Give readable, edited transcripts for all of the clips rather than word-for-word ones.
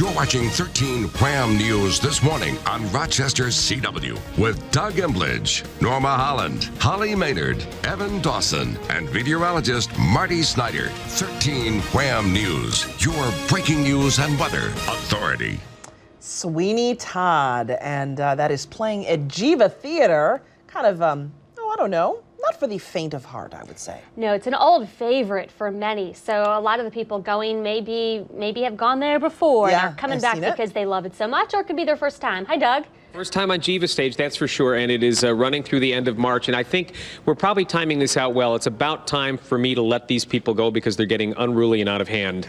You're watching 13 Wham News this morning on Rochester CW with Doug Emblidge, Norma Holland, Holly Maynard, Evan Dawson, and meteorologist Marty Snyder. 13 Wham News, your breaking news and weather authority. Sweeney Todd, and that is playing at Geva Theatre. Kind of, I don't know, not for the faint of heart, I would say. No, it's an old favorite for many. So a lot of the people going maybe have gone there before and are coming back because they love it so much, or it could be their first time. Hi, Doug. First time on Geva stage, that's for sure, and it is running through the end of March, and I think we're probably timing this out well. It's about time for me to let these people go because they're getting unruly and out of hand.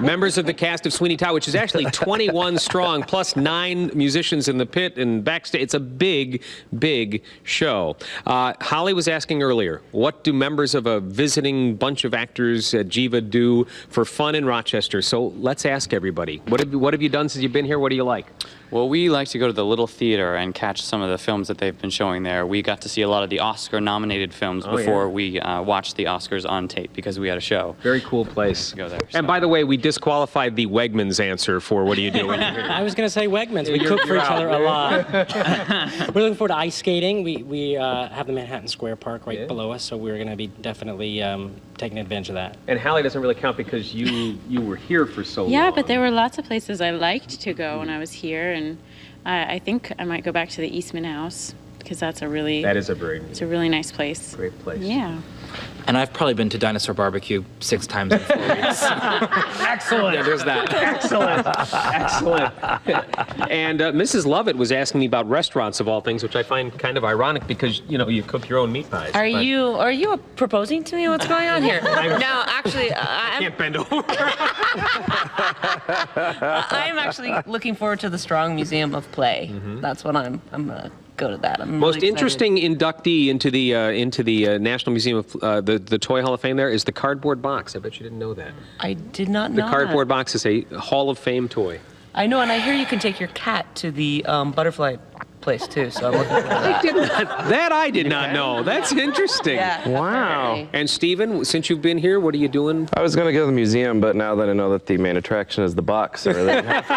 Members of the cast of Sweeney Todd, which is actually 21 strong, plus 9 musicians in the pit and backstage. It's a big, big show. Holly was asking earlier, what do members of a visiting bunch of actors at Geva do for fun in Rochester? So let's ask everybody. What have you done since you've been here? What do you like? Well, we like to go to the Little Theater and catch some of the films that they've been showing there. We got to see a lot of the Oscar-nominated films before we watched the Oscars on tape because we had a show. Very cool place. Go there. And by the way, we disqualified the Wegmans answer for what do you do when you're here. I was going to say Wegmans. We cook for each other a lot. We're looking forward to ice skating. We have the Manhattan Square Park right below us, so we're going to be definitely taking advantage of that. And Hallie doesn't really count because you were here for so long. Yeah, but there were lots of places I liked to go when I was here, and I think I might go back to the Eastman House because it's a really nice place. Great place. Yeah. And I've probably been to Dinosaur Barbecue 6 times in 4 weeks. Excellent. Yeah, there's that. Excellent. Excellent. And Mrs. Lovett was asking me about restaurants of all things, which I find kind of ironic because, you know, you cook your own meat pies. Are you proposing to me? What's going on here? No, actually, I can't bend over. I'm actually looking forward to the Strong Museum of Play. That's what I'm gonna go to that. I'm Most really interesting inductee into the National Museum of the Toy Hall of Fame there is the cardboard box. I bet you didn't know that. I did not know The cardboard box is a Hall of Fame toy. I know, and I hear you can take your cat to the butterfly place too. So I'm looking for that. I did not know. That's interesting. Yeah, wow. apparently. And Stephen, since you've been here, what are you doing? I was going to go to the museum, but now that I know that the main attraction is the box, I really have to.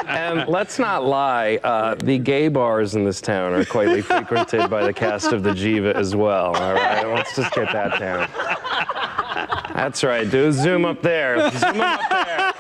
And let's not lie, the gay bars in this town are quite frequented by the cast of the Geva as well. All right, let's just get that down. That's right. Do a zoom up there. Zoom up there.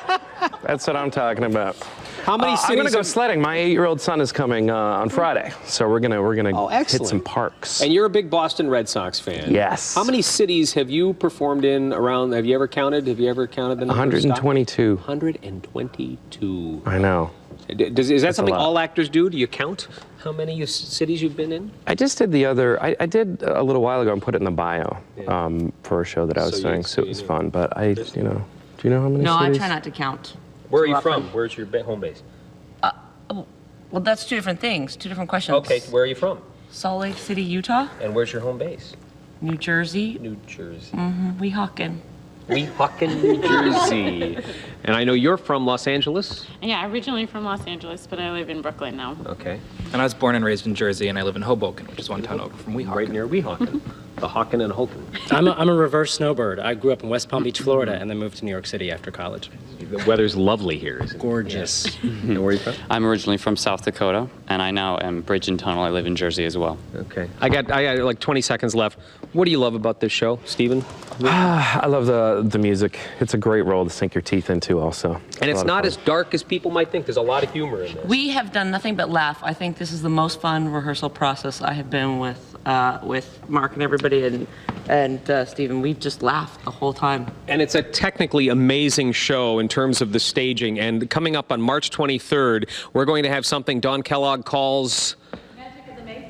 That's what I'm talking about. How many cities? I'm gonna go sledding. My 8-year-old son is coming on Friday, so we're gonna hit some parks. And you're a big Boston Red Sox fan. Yes. How many cities have you performed in around? Have you ever counted? Have you ever counted the number? 122. 122. I know. Is that something all actors do? Do you count how many cities you've been in? I just did I did a little while ago and put it in the bio for a show that I was doing, so it was fun. But do you know how many? No, cities? I try not to count. Where are you from? Where's your home base? Well, that's 2 different things, 2 different questions. Okay, where are you from? Salt Lake City, Utah. And where's your home base? New Jersey. New Jersey. Weehawken. Weehawken, New Jersey. And I know you're from Los Angeles? Yeah, originally from Los Angeles, but I live in Brooklyn now. Okay. And I was born and raised in Jersey, and I live in Hoboken, which is one town over from Weehawken. Right near Weehawken. The Hawken and Hoken. I'm a reverse snowbird. I grew up in West Palm Beach, Florida, and then moved to New York City after college. The weather's lovely here, isn't it? Gorgeous. And where are you from? I'm originally from South Dakota, and I now am Bridge and Tunnel. I live in Jersey as well. Okay. I got like 20 seconds left. What do you love about this show, Stephen? I love the music. It's a great role to sink your teeth into also. And it's not as dark as people might think. There's a lot of humor in this. We have done nothing but laugh. I think this is the most fun rehearsal process I have been with Mark and everybody and Stephen. We've just laughed the whole time. And it's a technically amazing show in terms of the staging. And coming up on March 23rd, we're going to have something Dawn Kellogg calls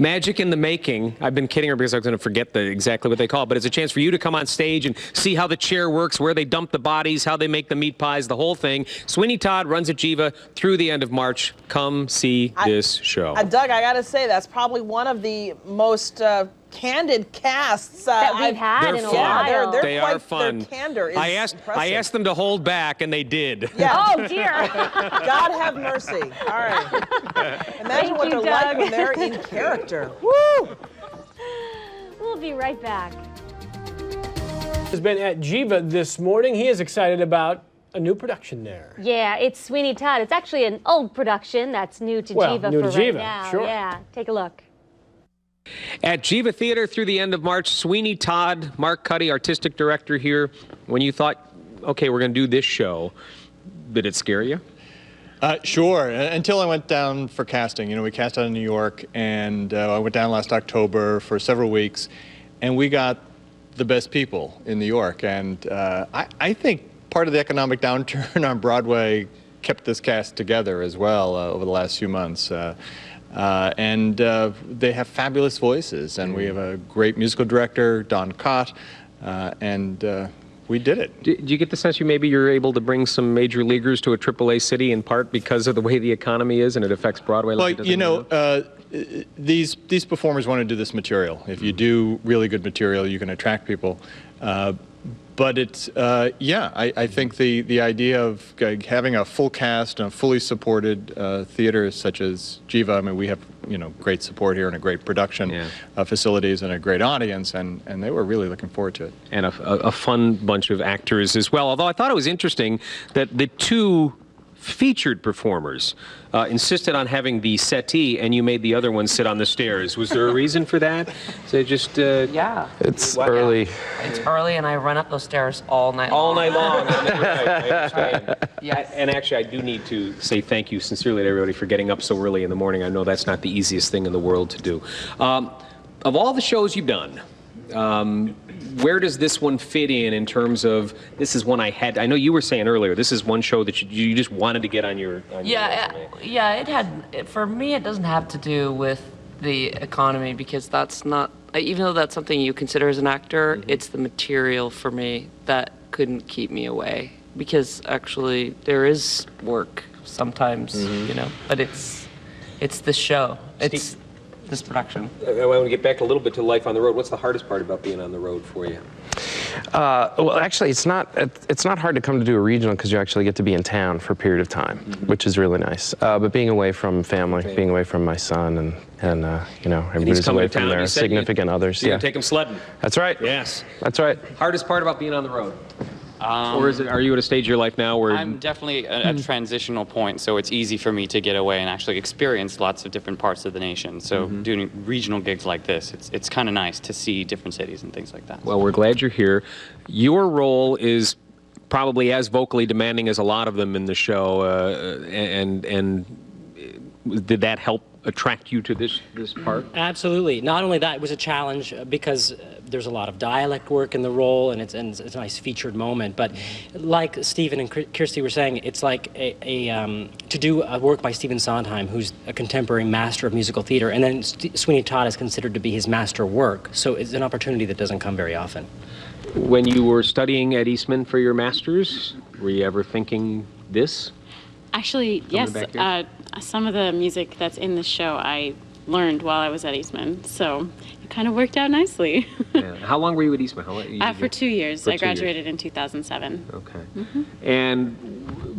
Magic in the Making. I've been kidding her because I was going to forget exactly what they call it, but it's a chance for you to come on stage and see how the chair works, where they dump the bodies, how they make the meat pies, the whole thing. Sweeney Todd runs at Geva through the end of March. Come see this show. Doug, I got to say, that's probably one of the most candid casts that we've had in a while. They are fun. Their candor is impressive. I asked them to hold back, and they did. Yeah. Oh, dear. God have mercy. All right. Imagine what they're like when they're in character. Woo! We'll be right back. Has been at Geva this morning. He is excited about a new production there. Yeah, it's Sweeney Todd. It's actually an old production that's new to Geva new for to right Geva, now. sure. Yeah, take a look. At Geva Theatre through the end of March, Sweeney Todd, Mark Cuddy, artistic director here. When you thought, okay, we're going to do this show, did it scare you? Sure, until I went down for casting. You know, we cast out in New York, and I went down last October for several weeks, and we got the best people in New York. And I think part of the economic downturn on Broadway kept this cast together as well over the last few months. And they have fabulous voices, and we have a great musical director, Don Cott, and we did it. Do you get the sense you're able to bring some major leaguers to a AAA city in part because of the way the economy is and it affects Broadway? Like you know, these performers want to do this material. If you do really good material, you can attract people. But it's, yeah, I think the idea of having a full cast and a fully supported theater such as Geva, I mean, we have, you know, great support here and a great production facilities and a great audience, and they were really looking forward to it. And a fun bunch of actors as well. Although I thought it was interesting that the two featured performers insisted on having the settee, and you made the other one sit on the stairs. Was there a reason for that? So just yeah, it's early. It's early, and I run up those stairs all night. All night long. I understand. Yes. And actually, I do need to say thank you sincerely to everybody for getting up so early in the morning. I know that's not the easiest thing in the world to do. Of all the shows you've done, where does this one fit in terms of, this is one I know you were saying earlier, this is one show that you just wanted to get on your resume. Yeah, it had, for me, it doesn't have to do with the economy, because that's not, even though that's something you consider as an actor, it's the material for me that couldn't keep me away, because actually there is work sometimes, you know, but it's the show. It's this production. I want to get back a little bit to life on the road. What's the hardest part about being on the road for you? Well, actually, it's not hard to come to do a regional because you actually get to be in town for a period of time, which is really nice. But being away from family, being away from my son, and you know, everybody's away from their significant others. You're gonna take him sledding. That's right. Yes. That's right. Hardest part about being on the road? Or are you at a stage of your life now where... I'm definitely at a transitional point, so it's easy for me to get away and actually experience lots of different parts of the nation. So doing regional gigs like this, it's kind of nice to see different cities and things like that. Well, we're glad you're here. Your role is probably as vocally demanding as a lot of them in the show, and did that help attract you to this part? Absolutely. Not only that, it was a challenge because there's a lot of dialect work in the role, and it's a nice featured moment. But like Stephen and Kirsty were saying, it's like to do a work by Stephen Sondheim, who's a contemporary master of musical theater, and then Sweeney Todd is considered to be his master work. So it's an opportunity that doesn't come very often. When you were studying at Eastman for your master's, were you ever thinking this? Actually, yes. Some of the music that's in the show I learned while I was at Eastman, so it kind of worked out nicely. Yeah. How long were you at Eastman? For 2 years. I graduated in 2007. Okay. And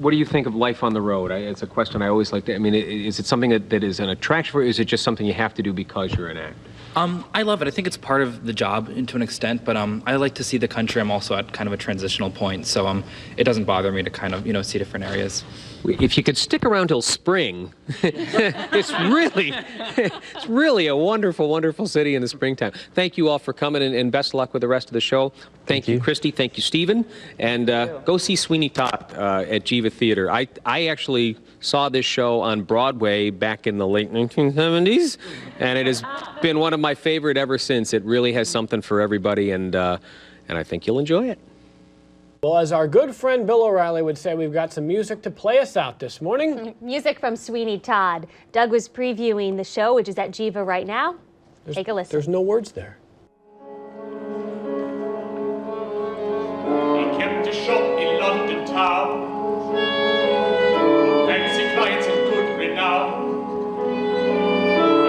what do you think of life on the road? It's a question I always like to, I mean, is it something that is an attraction for you, or is it just something you have to do because you're an actor? I love it. I think it's part of the job to an extent, but I like to see the country. I'm also at kind of a transitional point, so it doesn't bother me to kind of, see different areas. If you could stick around till spring, it's really a wonderful, wonderful city in the springtime. Thank you all for coming, and best of luck with the rest of the show. Thank you, Christy. Thank you, Stephen. And go see Sweeney Todd at Geva Theatre. I actually saw this show on Broadway back in the late 1970s, and it has been one of my favorite ever since. It really has something for everybody, and I think you'll enjoy it. Well, as our good friend Bill O'Reilly would say, we've got some music to play us out this morning. Music from Sweeney Todd. Doug was previewing the show, which is at Geva right now. Take a listen. There's no words there. He kept a shop in London town, fancy clients and good renown.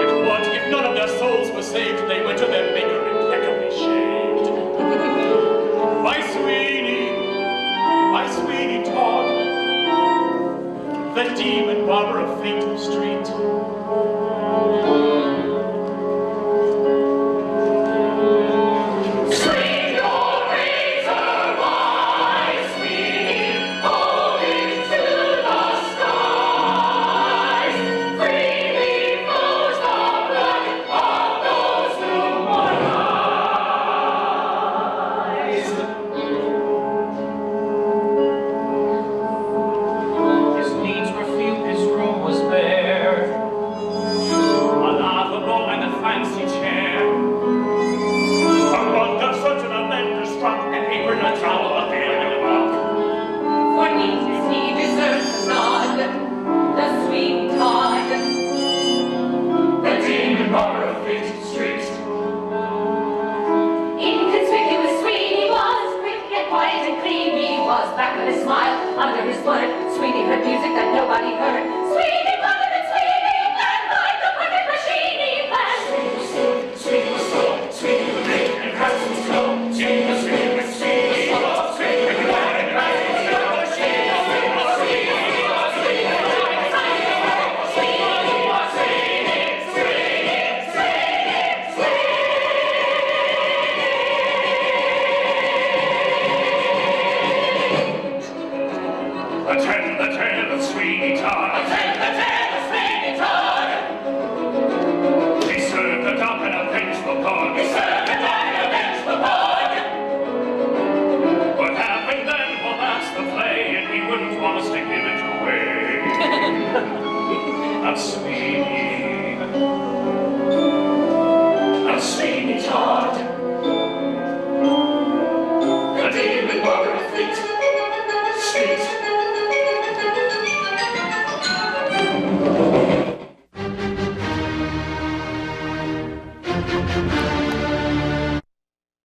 And what if none of their souls were saved? They went to their maker impeccably shaved. My Sweeney Todd, the demon barber of Fleet Street. Swing your razor, my Sweeney, oh. blurred. Sweeney heard music that nobody heard.